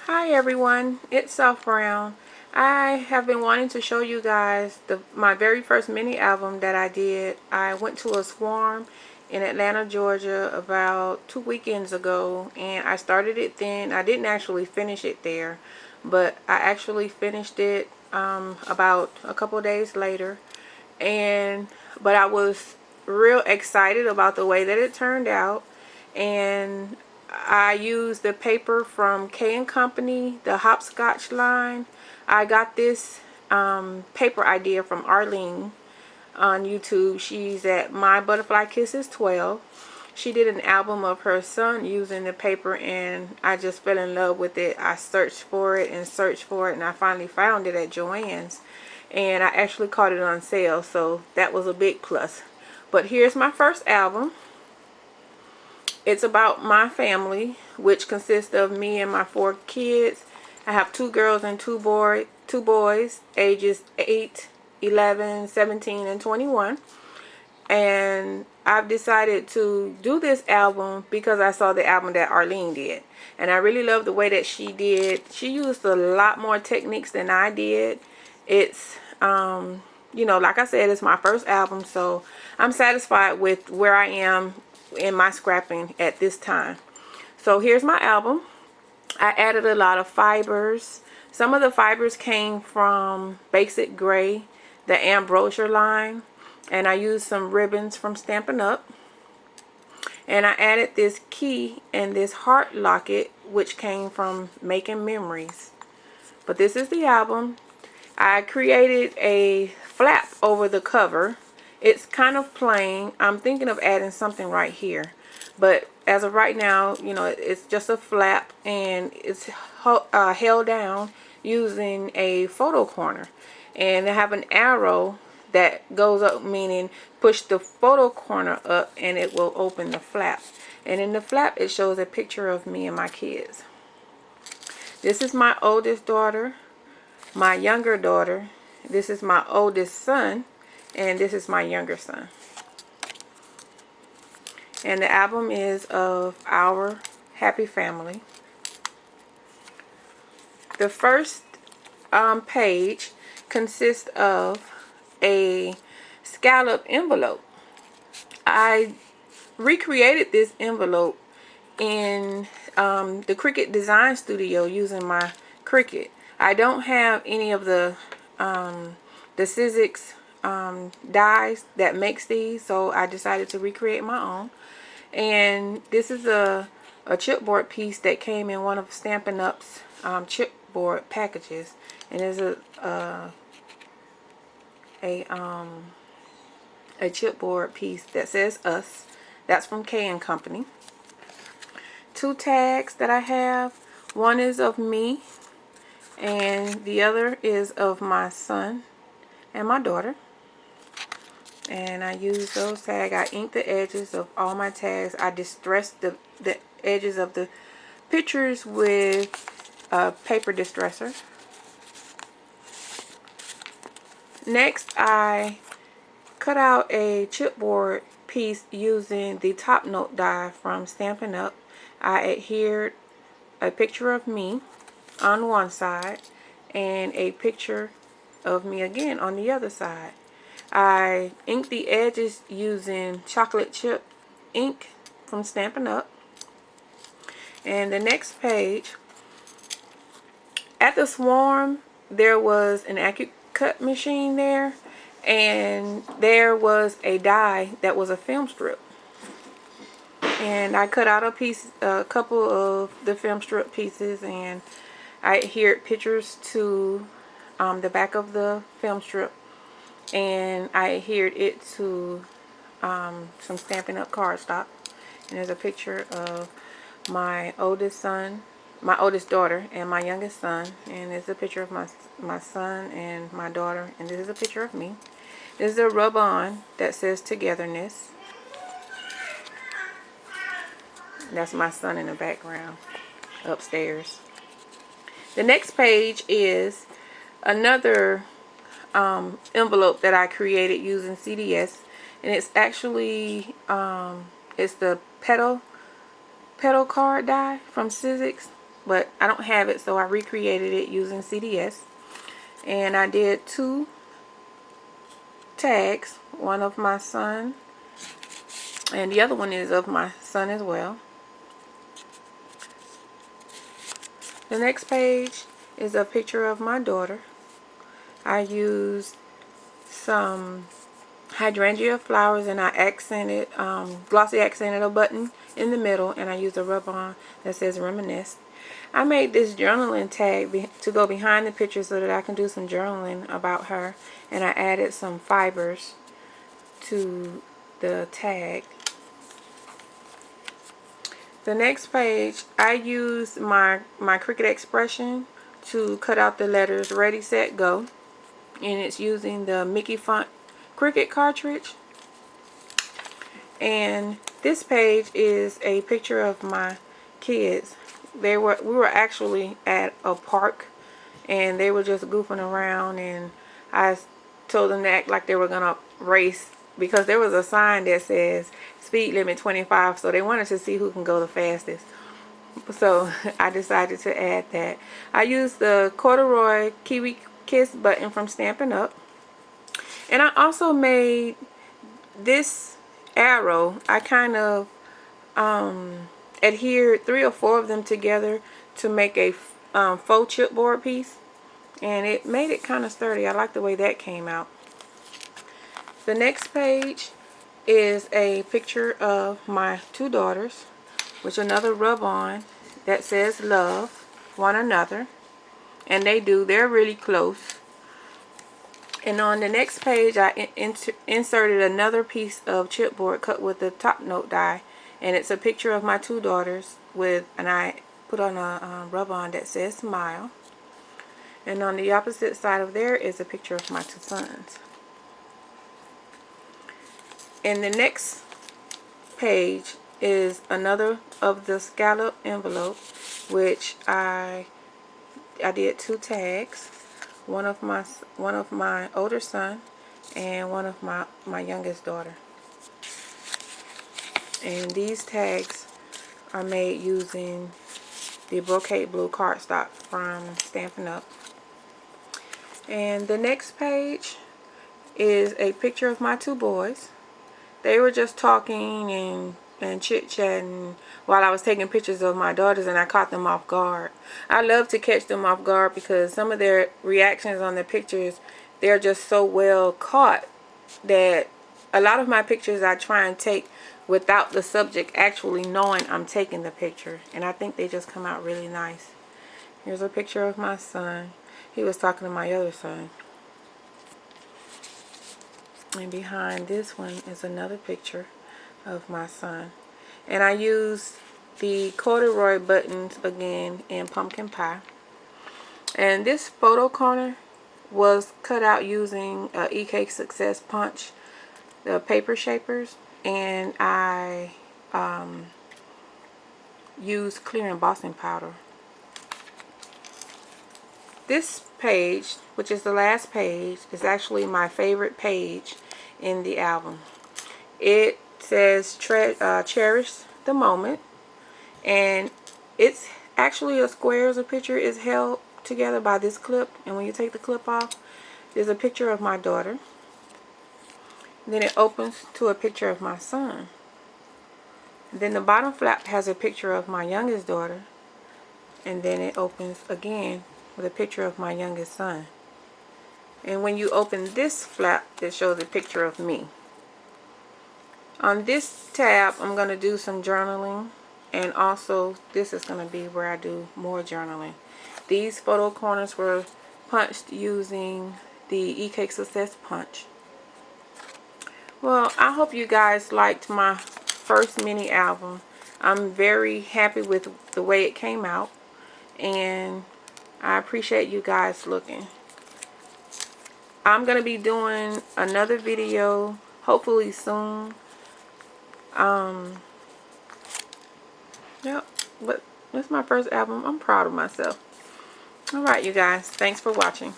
Hi everyone, it's Soft Brown. I have been wanting to show you guys my very first mini album that I did. I went to a swarm in Atlanta, Georgia about 2 weekends ago, and I started it then. I didn't actually finish it there, but I actually finished it about a couple days later. But I was real excited about the way that it turned out, and I used the paper from K&Company, the Hopscotch line. I got this paper idea from Arlene on YouTube. She's at My Butterfly Kisses 12. She did an album of her son using the paper, and I just fell in love with it. I searched for it and searched for it, and I finally found it at Joann's, and I actually caught it on sale, so that was a big plus. But here's my first album. It's about my family, which consists of me and my 4 kids. I have 2 girls and 2 boys, ages 8, 11, 17, and 21. And I've decided to do this album because I saw the album that Arlene did, and I really love the way that she did. She used a lot more techniques than I did. It's you know, like I said, it's my first album, so I'm satisfied with where I am in my scrapping at this time. So here's my album. I added a lot of fibers. Some of the fibers came from Basic Gray, the Ambrosia line, and I used some ribbons from Stampin' Up. And I added this key and this heart locket, which came from Making Memories. But this is the album. I created a flap over the cover. It's kind of plain. I'm thinking of adding something right here, but as of right now, you know, it's just a flap, and it's held down using a photo corner, and I have an arrow that goes up, meaning push the photo corner up and it will open the flap. And in the flap it shows a picture of me and my kids. This is my oldest daughter, my younger daughter, this is my oldest son, and this is my younger son. And the album is of our happy family. The first page consists of a scallop envelope. I recreated this envelope in the Cricut Design Studio using my Cricut. I don't have any of the Sizzix dies that makes these, so I decided to recreate my own. And this is a chipboard piece that came in one of Stampin' Up's chipboard packages, and there's a chipboard piece that says us. That's from K&Company. 2 tags that I have. One is of me, and the other is of my son and my daughter. And I use those tags. I inked the edges of all my tags. I distressed the edges of the pictures with a paper distresser. Next, I cut out a chipboard piece using the top note die from Stampin' Up. I adhered a picture of me on one side and a picture of me again on the other side. I inked the edges using chocolate chip ink from Stampin' Up. And the next page, at the swarm, there was an Cut machine there, and there was a die that was a film strip, and I cut out a couple of the film strip pieces, and I adhered pictures to the back of the film strip, and I adhered it to some Stampin' Up cardstock. And there's a picture of my oldest daughter and my youngest son, and there's a picture of my son and my daughter, and this is a picture of me. This is a rub-on that says togetherness. That's my son in the background upstairs. The next page is another envelope that I created using CDS, and it's actually it's the petal card die from Sizzix. but I don't have it, so I recreated it using CDS. And I did 2 tags, one of my son and the other one is of my son as well. The next page is a picture of my daughter. I used some hydrangea flowers and I accented, glossy accented a button in the middle, and I used a rub-on that says reminisce. I made this journaling tag to go behind the picture so that I can do some journaling about her, and I added some fibers to the tag. The next page, I used my Cricut expression to cut out the letters ready, set, go, and it's using the Mickey font Cricut cartridge. And this page is a picture of my kids. We were actually at a park and they were just goofing around, and I told them to act like they were gonna race because there was a sign that says speed limit 25, so they wanted to see who can go the fastest. So I decided to add that. I used the corduroy Kiwi Kiss button from Stampin' Up. And I also made this arrow. I kind of adhered 3 or 4 of them together to make a faux chipboard piece, and it made it kind of sturdy. I like the way that came out. The next page is a picture of my 2 daughters, which another rub-on that says love one another, and they do. They're really close. And on the next page, I inserted another piece of chipboard cut with the top note die, and it's a picture of my 2 daughters and I put on a rub-on that says smile. And on the opposite side of there is a picture of my 2 sons. And the next page is another of the scallop envelope, which I did 2 tags, one of my older son and one of my youngest daughter. And these tags are made using the brocade blue cardstock from Stampin' Up. And the next page is a picture of my 2 boys. They were just talking and chit-chatting while I was taking pictures of my daughters, and I caught them off guard. I love to catch them off guard because some of their reactions on the pictures, they're just so well caught that a lot of my pictures I try and take without the subject actually knowing I'm taking the picture, and I think they just come out really nice. Here's a picture of my son. He was talking to my other son. And behind this one is another picture of my son. And I used the corduroy buttons again in pumpkin pie. And this photo corner was cut out using EK Success Punch, the paper shapers, and I used clear embossing powder. This page, which is the last page, is actually my favorite page in the album. It says cherish the moment, and it's actually a square as a picture is held together by this clip, and when you take the clip off, there's a picture of my daughter. Then it opens to a picture of my son. Then the bottom flap has a picture of my youngest daughter, and then it opens again with a picture of my youngest son. And when you open this flap, it shows a picture of me. On this tab, I'm going to do some journaling, and also this is going to be where I do more journaling. These photo corners were punched using the EK Success Punch. Well, I hope you guys liked my first mini album. I'm very happy with the way it came out, and I appreciate you guys looking. I'm going to be doing another video hopefully soon. Yep, but it's my first album. I'm proud of myself. Alright, you guys, thanks for watching.